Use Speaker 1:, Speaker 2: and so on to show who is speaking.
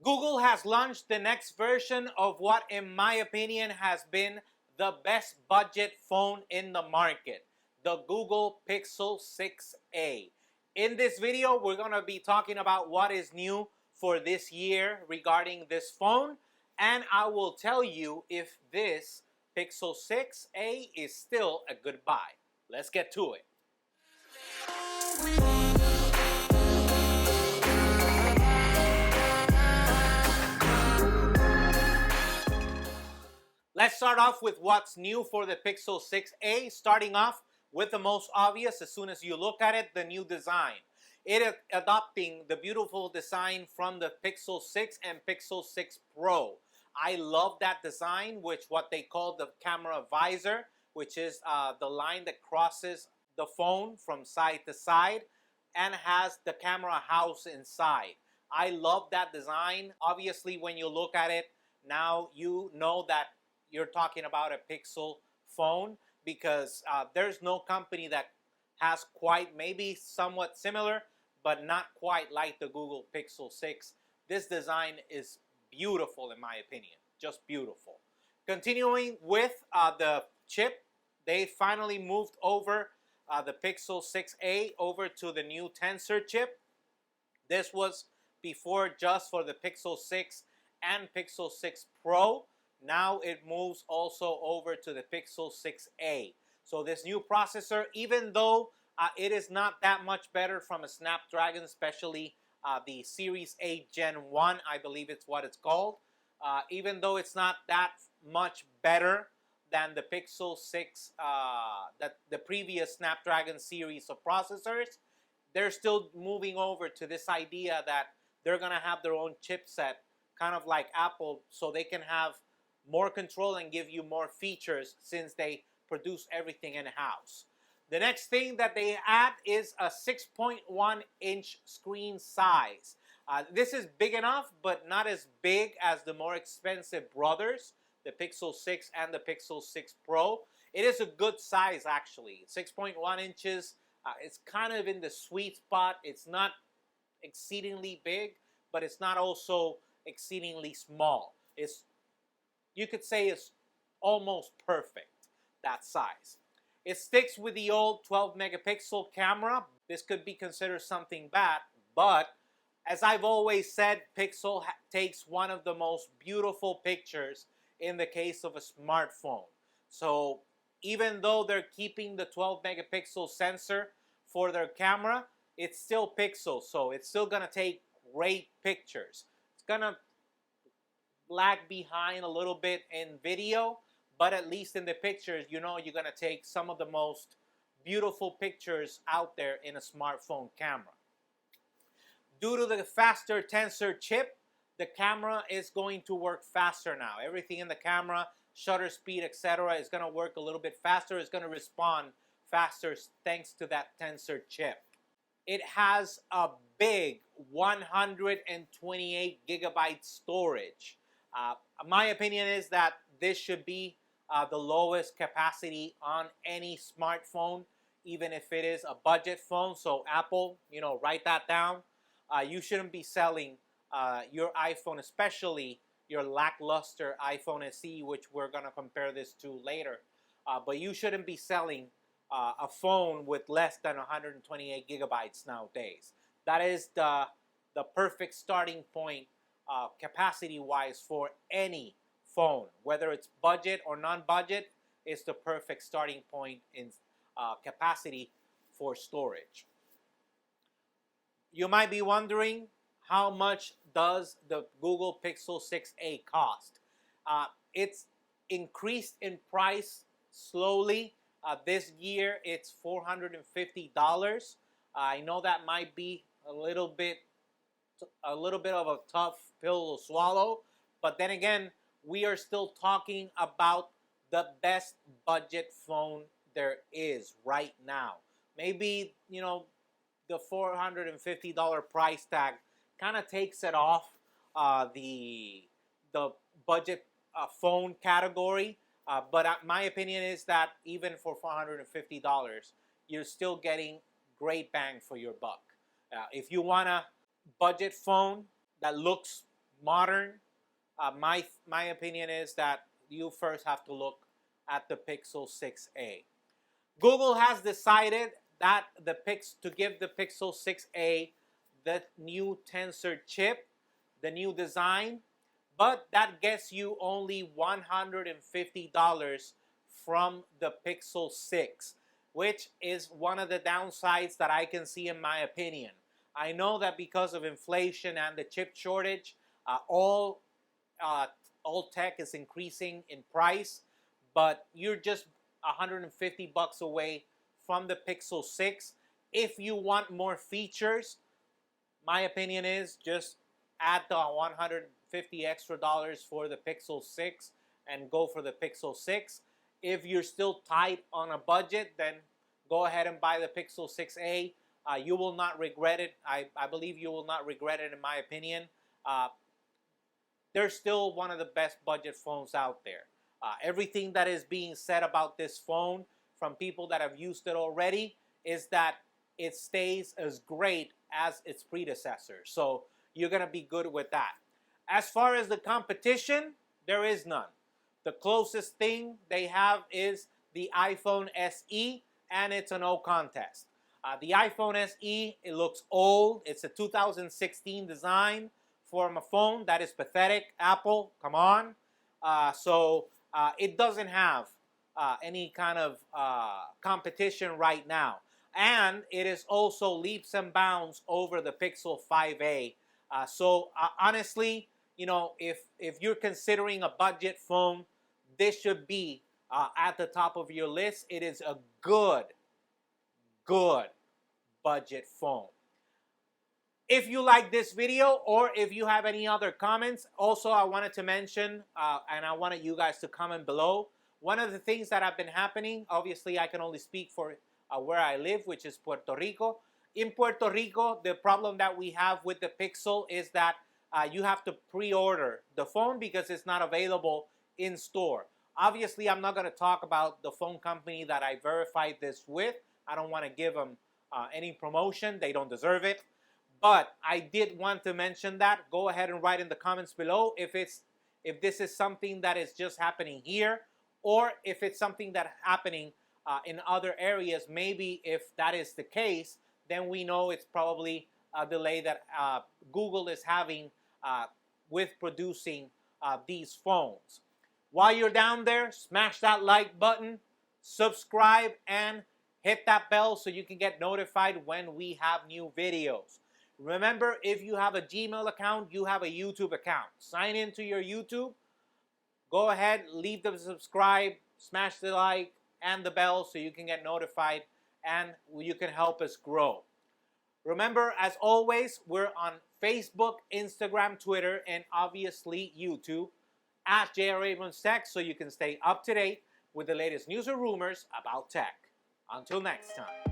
Speaker 1: Google has launched the next version of what, in my opinion, has been the best budget phone in the market, the Google Pixel 6a. In this video, we're going to be talking about what is new for this year regarding this phone, and I will tell you if this Pixel 6a is still a good buy. Let's get to it. Let's start off with what's new for the Pixel 6a, starting off with the most obvious as soon as you look at it, the new design. It is adopting the beautiful design from the Pixel 6 and Pixel 6 Pro. I love that design, which what they call the camera visor, which is the line that crosses the phone from side to side and has the camera house inside. I love that design. Obviously, when you look at it, now you know that you're talking about a Pixel phone because there's no company that has quite, maybe somewhat similar, but not quite like the Google Pixel 6. This design is beautiful in my opinion, just beautiful. Continuing with the chip, they finally moved over the Pixel 6a over to the new Tensor chip. This was before just for the Pixel 6 and Pixel 6 Pro. Now it moves also over to the Pixel 6a. So this new processor, even though it is not that much better from a Snapdragon, especially the Series 8 Gen 1, I believe it's what it's called. Even though it's not that much better than the Pixel 6, the previous Snapdragon series of processors, they're still moving over to this idea that they're going to have their own chipset, kind of like Apple, so they can have more control and give you more features since they produce everything in-house. The next thing that they add is a 6.1 inch screen size. This is big enough, but not as big as the more expensive brothers, the Pixel 6 and the Pixel 6 Pro. It is a good size actually. 6.1 inches, it's kind of in the sweet spot. It's not exceedingly big, but it's not also exceedingly small. You could say it's almost perfect, that size. It sticks with the old 12 megapixel camera. This could be considered something bad, but as I've always said, Pixel takes one of the most beautiful pictures in the case of a smartphone. So even though they're keeping the 12 megapixel sensor for their camera, it's still Pixel, so it's still gonna take great pictures. It's gonna lag behind a little bit in video, but at least in the pictures, you know you're gonna take some of the most beautiful pictures out there in a smartphone camera. Due to the faster Tensor chip, the camera is going to work faster now. Everything in the camera, shutter speed, etc., is gonna work a little bit faster. It's gonna respond faster thanks to that Tensor chip. It has a big 128 gigabyte storage. My opinion is that this should be the lowest capacity on any smartphone, even if it is a budget phone. So Apple, write that down. You shouldn't be selling your iPhone, especially your lackluster iPhone SE, which we're going to compare this to later. But you shouldn't be selling a phone with less than 128 gigabytes nowadays. That is the perfect starting point capacity-wise for any phone, whether it's budget or non-budget. It's the perfect starting point in capacity for storage. You might be wondering, how much does the Google Pixel 6a cost? It's increased in price slowly. This year it's $450. I know that might be a little bit of a tough pill to swallow, but then again, we are still talking about the best budget phone there is right now. Maybe, the $450 price tag kind of takes it off the budget phone category, but my opinion is that even for $450, you're still getting great bang for your buck. If you want a budget phone that looks modern, my opinion is that you first have to look at the Pixel 6a. Google has decided that to give the Pixel 6a the new Tensor chip, the new design, but that gets you only $150 from the Pixel 6, which is one of the downsides that I can see in my opinion. I know that because of inflation and the chip shortage, all tech is increasing in price, but you're just $150 away from the Pixel 6. If you want more features, my opinion is just add the $150 extra for the Pixel 6 and go for the Pixel 6. If you're still tight on a budget, then go ahead and buy the Pixel 6a. You will not regret it. I believe you will not regret it in my opinion. They're still one of the best budget phones out there. Everything that is being said about this phone from people that have used it already is that it stays as great as its predecessor. So you're going to be good with that. As far as the competition, there is none. The closest thing they have is the iPhone SE, and it's a no contest. The iPhone SE, it looks old. It's a 2016 design for a phone. That is pathetic. Apple, come on. It doesn't have any kind of competition right now. And it is also leaps and bounds over the Pixel 5a. Honestly, you know, if you're considering a budget phone, this should be at the top of your list. It is a good budget phone. If you like this video or if you have any other comments, also I wanted to mention, and I wanted you guys to comment below, one of the things that have been happening, obviously I can only speak for where I live, which is Puerto Rico. In Puerto Rico, the problem that we have with the Pixel is that you have to pre-order the phone because it's not available in store. Obviously, I'm not going to talk about the phone company that I verified this with. I don't want to give them any promotion. They don't deserve it. But I did want to mention that. Go ahead and write in the comments below if this is something that is just happening here, or if it's something that's happening in other areas. Maybe if that is the case, then we know it's probably a delay that Google is having with producing these phones. While you're down there, smash that like button, subscribe, and hit that bell so you can get notified when we have new videos. Remember, if you have a Gmail account, you have a YouTube account. Sign into your YouTube. Go ahead, leave the subscribe, smash the like and the bell so you can get notified and you can help us grow. Remember, as always, we're on Facebook, Instagram, Twitter, and obviously YouTube at J.R. Abrams Tech so you can stay up to date with the latest news or rumors about tech. Until next time.